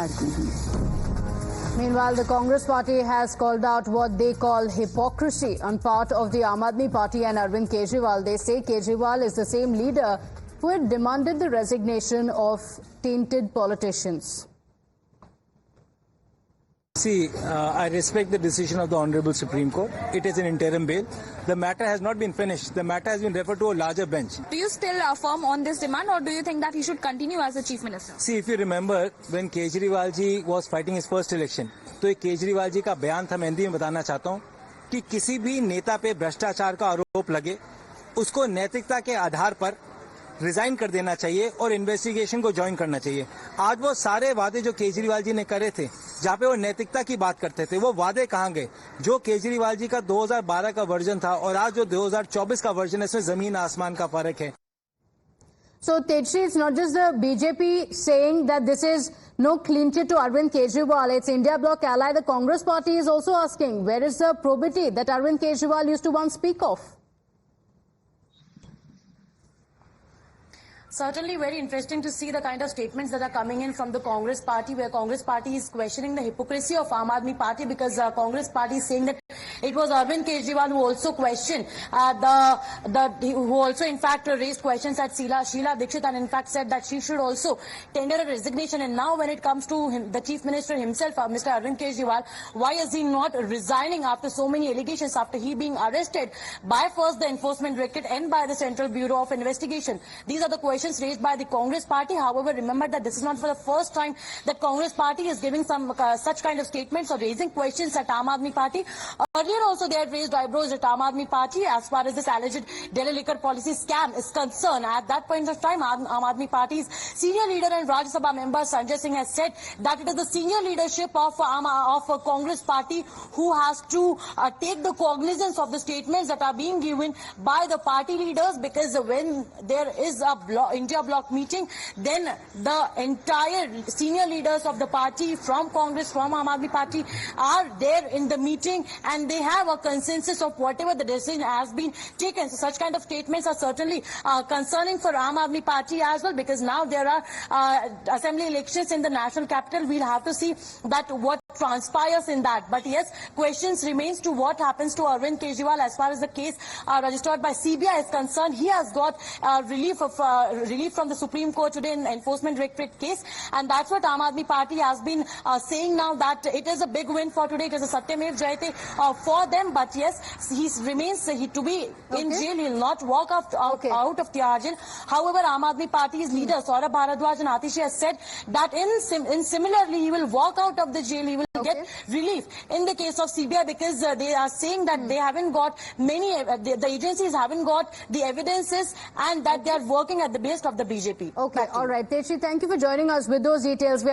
हारती हुई। Meanwhile, the Congress party has called out what they call hypocrisy on part of the Aam Aadmi Party and Arvind Kejriwal. They say Kejriwal is the same leader who had demanded the resignation of tainted politicians. See, I respect the decision of the Honorable Supreme Court. It is an interim bail. The matter has not been finished. The matter has been referred to a larger bench. Do you still affirm on this demand, or do you think that he should continue as the Chief Minister? See, if you remember, when Kejriwal ji was fighting his first election, तो एक केजरीवाल जी का बयान था, मैं हिंदी में बताना चाहता हूँ कि किसी भी नेता पे भ्रष्टाचार का आरोप लगे, उसको नैतिकता के आधार पर रिजाइन कर देना चाहिए और इन्वेस्टिगेशन को ज्वाइन करना चाहिए। आज वो सारे वादे जो केजरीवाल जी ने करे थे, जहाँ पे वो नैतिकता की बात करते थे, वो वादे कहाँ गए? जो केजरीवाल जी का 2012 का वर्जन था और आज जो 2024 का वर्जन है, इसमें जमीन आसमान का फर्क है। So, Teji, it's not just the BJP saying that this is no clean chit to Arvind Kejriwal. It's India Bloc ally. The Congress party is also asking, where is the probity that Arvind Kejriwal used to once speak of? Certainly very interesting to see the kind of statements that are coming in from the Congress party, where Congress party is questioning the hypocrisy of Aam Aadmi Party, because Congress party is saying that it was Arvind Kejriwal who also questioned who also in fact raised questions at Sheila Dikshit, and in fact said that she should also tender a resignation. And now when it comes to the Chief Minister himself, Mr. Arvind Kejriwal, why is he not resigning after so many allegations, after he being arrested by first the Enforcement Directorate and by the Central Bureau of Investigation? These are the questions raised by the Congress party. However, remember that this is not for the first time that Congress party is giving some such kind of statements or raising questions at Aam Aadmi Party. Earlier also they had raised eyebrows at Aam Aadmi Party as far as this alleged Delhi liquor policy scam is concerned. At that point of time, Aam Aadmi Party's senior leader and Rajya Sabha member Sanjay Singh has said that it is the senior leadership of Congress party who has to take the cognizance of the statements that are being given by the party leaders, because when there is a India Bloc meeting, then the entire senior leaders of the party from Congress, from Aam Aadmi Party are there in the meeting, and they have a consensus of whatever the decision has been taken. So such kind of statements are certainly concerning for Aam Aadmi Party as well, because now there are assembly elections in the national capital. We'll have to see that what transpires in that. But yes, questions remains to what happens to Arvind Kejriwal as far as the case registered by CBI is concerned. He has got relief from the Supreme Court today in Enforcement Directorate case, and that's what Aam Aadmi Party has been saying now, that it is a big win for today. It is a Satyamev Jayate for them. But yes, he remains to be in jail. He will not walk out of Tihar jail. However, Aam Aadmi Party's leader Saurabh Bharadwaj and Atishi has said that in similarly he will walk out of the jail. He will get relief in the case of CBI, because they are saying that they haven't got the agencies haven't got the evidences, and that they are working at the base of the BJP. Okay, all right. Teji, thank you for joining us with those details.